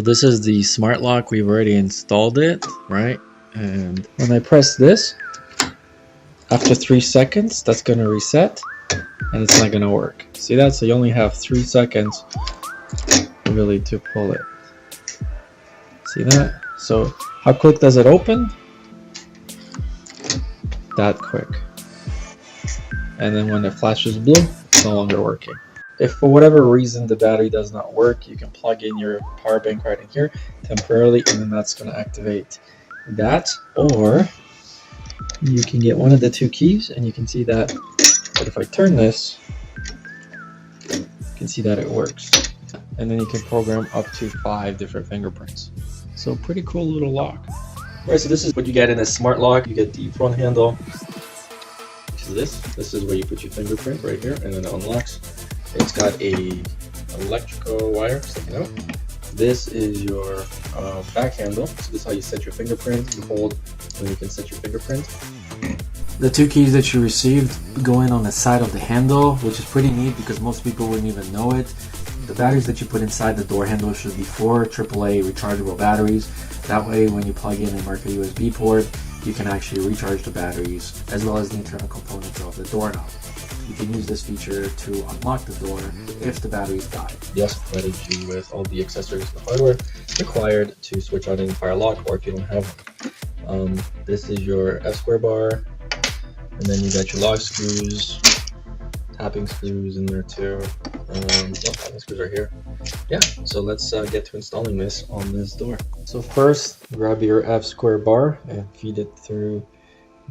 This is the smart lock. We've already installed it, right? And when I press this, after 3 seconds, that's going to reset and it's not going to work. See that? So you only have 3 seconds really to pull it. See that? So how quick does it open? That quick. And then when it flashes blue, it's no longer working. If for whatever reason the battery does not work, you can plug in your power bank right in here temporarily, and then that's going to activate that. Or you can get one of the 2 keys, and you can see that. But if I turn this, you can see that it works. And then you can program up to 5 different fingerprints. So pretty cool little lock. Alright, so this is what you get in a smart lock. You get the front handle, which is this. This is where you put your fingerprint right here, and then it unlocks. It's got a electrical wire sticking out. This is your back handle. So this is how you set your fingerprint. You hold when you can set your fingerprint. The 2 keys that you received go in on the side of the handle, which is pretty neat because most people wouldn't even know it. The batteries that you put inside the door handle should be 4 AAA rechargeable batteries. That way when you plug in and mark a USB port, you can actually recharge the batteries as well as the internal components of the doorknob. You can use this feature to unlock the door if the batteries die. They also provided you with all the accessories and hardware required to switch on any fire lock, or if you don't have one. This is your F-square bar, and then you got your lock screws, tapping screws in there too. Tapping screws are here. Yeah, so let's get to installing this on this door. So first, grab your F-square bar and feed it through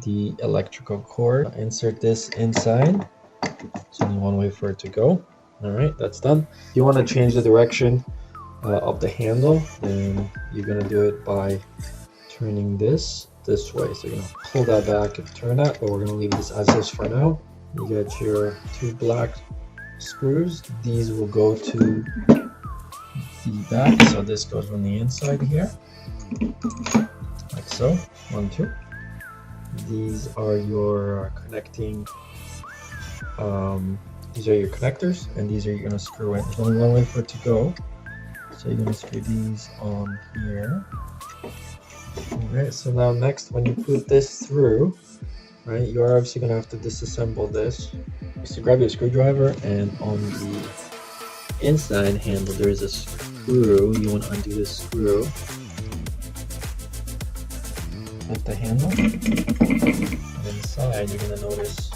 the electrical cord. Insert this inside. There's only one way for it to go. Alright, that's done. If you want to change the direction of the handle, then you're going to do it by turning this way. So you're going to pull that back and turn that, but we're going to leave this as is for now. You got your 2 black screws. These will go to the back, so this goes on the inside here, like so. 1, 2. These are your connecting. These are your connectors, and these are you're gonna screw in. There's only one way for it to go, so you're gonna screw these on here. Alright, so now next, when you put this through, right, you're obviously gonna have to disassemble this. So grab your screwdriver, and on the inside handle there is a screw. You want to undo this screw. Lift the handle. And inside you're gonna notice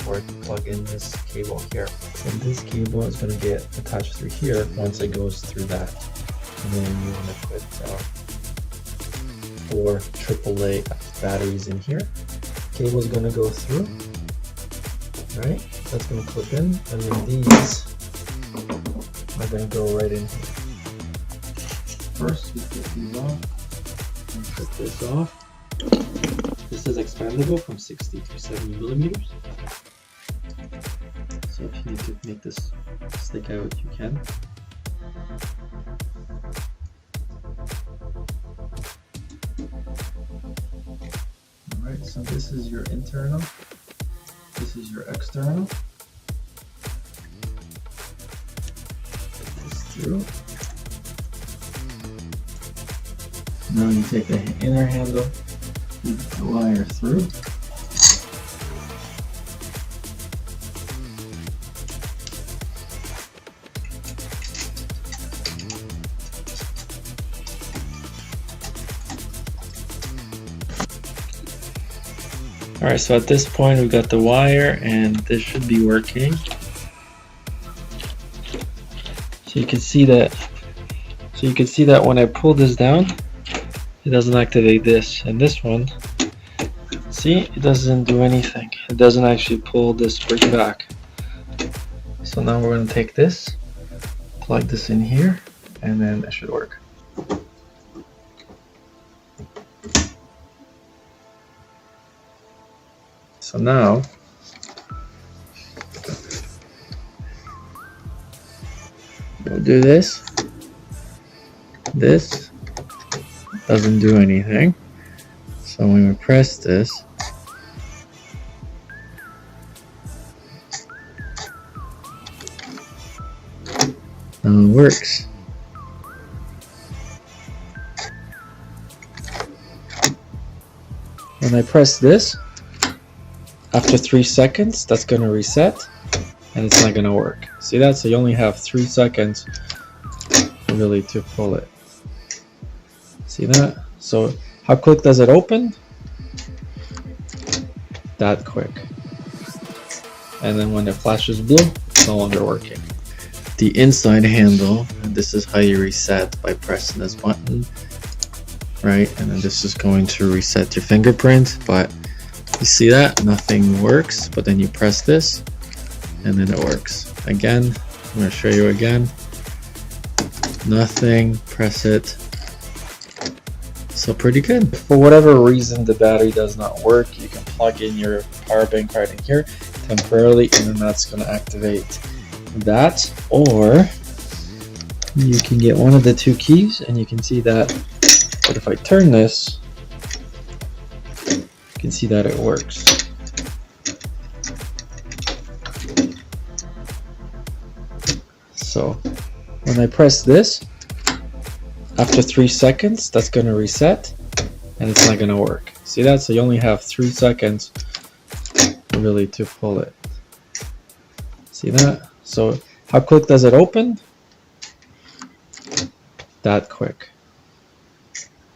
where to plug in this cable here. So this cable is going to get attached through here once it goes through that. And then you want to put 4 AAA batteries in here. Cable is going to go through. Right? That's going to clip in. And then these are going to go right in here. First, we put these off. And put this off. This is expandable from 60 to 70 millimeters. So if you need to make this stick out, you can. Alright, so this is your internal, this is your external. Put this through. Now you take the inner handle, feed the wire through. Alright, so at this point we've got the wire and this should be working. So you can see that when I pull this down, it doesn't activate this. And this one, see, it doesn't do anything. It doesn't actually pull this spring back. So now we're going to take this, plug this in here, and then it should work. So now, we'll do this. This doesn't do anything. So when we press this, now it works. When I press this, after 3 seconds, that's going to reset and it's not going to work. See that? So you only have 3 seconds really to pull it. See that? So how quick does it open? That quick. And then when it flashes blue, it's no longer working. The inside handle, and this is how you reset by pressing this button, right? And then this is going to reset your fingerprint, but you see that? Nothing works, but then you press this, and then it works. Again, I'm going to show you again. Nothing, press it. So pretty good. For whatever reason the battery does not work, you can plug in your power bank right in here temporarily, and then that's going to activate that. Or you can get one of the two keys and you can see that. But if I turn this, you can see that it works. So when I press this, after 3 seconds, that's going to reset and it's not going to work. See that? So you only have 3 seconds really to pull it. See that? So how quick does it open? That quick.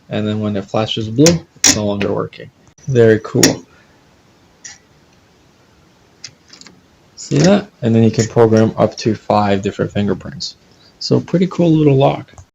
And then when it flashes blue, it's no longer working. Very cool. See that? And then you can program up to 5 different fingerprints. So pretty cool little lock.